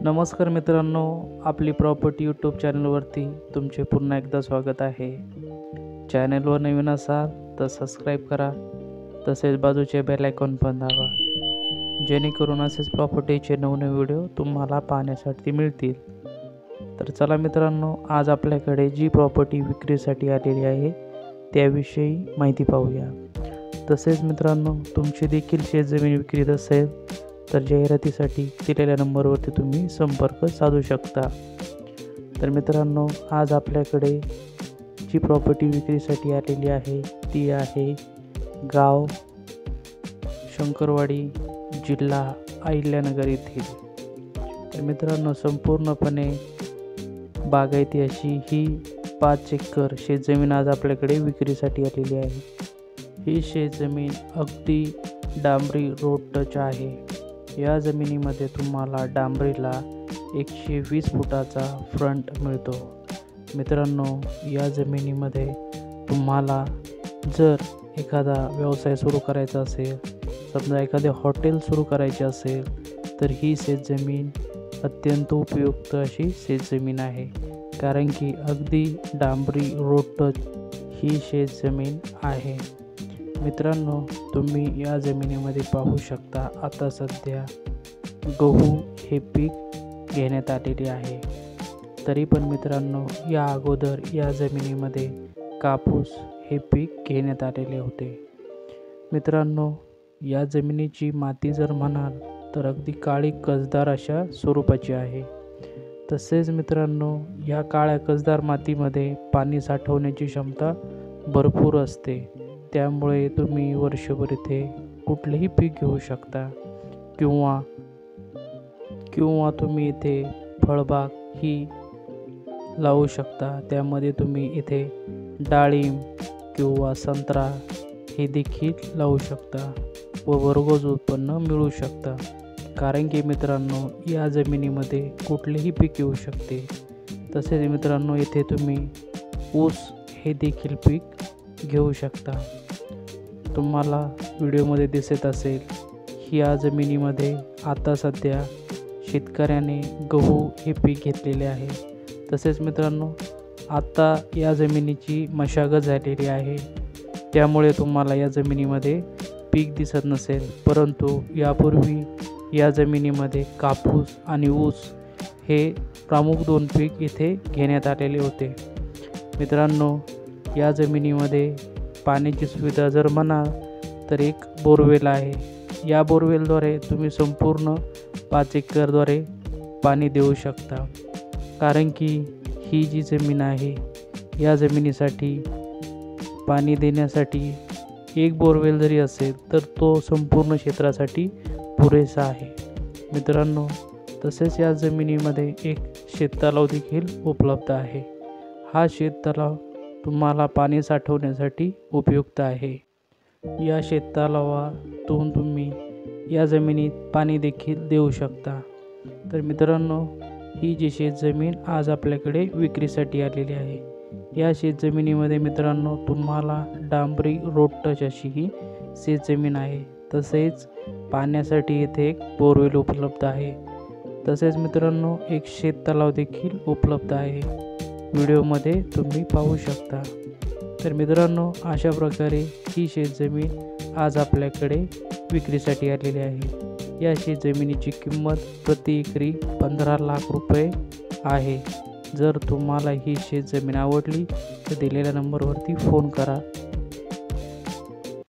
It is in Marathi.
नमस्कार मित्रांनो, आपली प्रॉपर्टी यूट्यूब चॅनलवरती तुमचे पुन्हा एकदा स्वागत आहे. चॅनलवर नवीन असाल तर सबस्क्राईब करा, तसेच बाजूचे बेल आयकॉन पण दाबा, जेणेकरून असेच प्रॉपर्टीचे नवनवे व्हिडिओ तुम्हाला पाहण्यासाठी मिळतील. तर चला मित्रांनो, आज आपल्याकडे जी प्रॉपर्टी विक्रीसाठी आलेली आहे त्याविषयी माहिती पाहूया. तसेच मित्रांनो, तुमची देखील शेतजमीन विक्रीत असेल तर जाहिरातीसाठी दिलेल्या नंबरवरती तुम्ही संपर्क साधू शकता. तर मित्रांनो, आज आपल्याकडे जी प्रॉपर्टी विक्रीसाठी आलेली आहे ती आहे गाव शंकरवाडी, जिल्हा अहिल्यानगर येथील. तर मित्रांनो, संपूर्णपणे बागायती अशी ही 5 एकर शेतजमीन आज आपल्याकडे विक्रीसाठी आलेली आहे. ही शेतजमीन अगदी डांबरी रोड टच आहे. या जमिनीमध्ये तुम्हाला डांबरीला 120 फुटाचा फ्रंट मिळतो. मित्रांनो, या जमिनीमध्ये तुम्हाला जर एखादा व्यवसाय सुरू करायचा असेल, समजा एखादे हॉटेल सुरू करायचे असेल, तर ही शेतजमीन अत्यंत उपयुक्त अशी शेतजमीन आहे. कारण की अगदी डांबरी रोड टच ही शेतजमीन आहे. मित्रांनो, तुम्ही या जमिनीमध्ये पाहू शकता, आता सध्या गहू हे पीक घेण्यात आलेले आहे. तरी पण मित्रांनो, या अगोदर या जमिनीमध्ये कापूस हे पीक घेण्यात आलेले होते. मित्रांनो, या जमिनीची माती जर म्हणाल तर अगदी काळी कसदार अशा स्वरूपाची आहे. तसेच मित्रांनो, या काळ्या कसदार मातीमध्ये पाणी साठवण्याची क्षमता भरपूर असते. त्यामुळे तुम्ही वर्षभर इथे कुठलेही पीक घेऊ शकता किंवा तुम्ही इथे फळबाग ही लावू शकता. त्यामध्ये तुम्ही इथे डाळिंब किंवा संत्रा हे देखील लावू शकता व भरघोस उत्पन्न मिळू शकता. कारण की मित्रांनो, या जमिनीमध्ये कुठलेही पीक येऊ शकते. तसेच मित्रांनो, इथे तुम्ही ऊस हे देखील पीक घेऊ शकता. तुम्हाला व्हिडिओमध्ये दिसत असेल, या जमिनीमध्ये आता सध्या शेतकऱ्याने गहू हे पीक घेतलेले आहे. तसेच मित्रांनो, आता या जमिनीची मशागत झालेली आहे. त्यामुळे तुम्हाला या जमिनीमध्ये पीक दिसत नसेल, परंतु यापूर्वी या जमिनीमध्ये कापूस आणि ऊस हे प्रमुख 2 पीक इथे घेण्यात आलेले होते. मित्रांनो, या जमिनीमध्ये पाण्याची सुविधा जर म्हणाल तर एक बोरवेल आहे. या बोरवेलद्वारे तुम्ही संपूर्ण 5 एकरद्वारे पाणी देऊ शकता. कारण की ही जी जमीन आहे, या जमिनीसाठी पाणी देण्यासाठी एक बोरवेल जरी असेल तर तो संपूर्ण क्षेत्रासाठी पुरेसा आहे. मित्रांनो, तसेच या जमिनीमध्ये एक शेततलाव देखील उपलब्ध आहे. हा शेततलाव तुम्हाला पाणी साठवण्यासाठी उपयुक्त आहे. या शेततलावातून तुम्ही या जमिनीत पाणी देखील देऊ शकता. तर मित्रांनो, ही जी शेतजमीन आज आपल्याकडे विक्रीसाठी आलेली आहे. या शेतजमिनीमध्ये मित्रांनो, तुम्हाला डांबरी रोड टच अशी ही शेतजमीन आहे. तसेच पाण्यासाठी येथे एक बोरवेल उपलब्ध आहे. तसेच मित्रांनो, एक शेततलाव देखील उपलब्ध आहे. व्हिडिओमध्ये तुम्ही पाहू शकता. तर मित्रांनो, अशा प्रकारे ही शेतजमीन आज आपल्याकडे विक्रीसाठी आलेली आहे. या शेतजमिनीची किंमत प्रति एकरी 15 लाख रुपये आहे. जर तुम्हाला ही शेतजमीन आवडली तर दिलेल्या नंबरवरती फोन करा.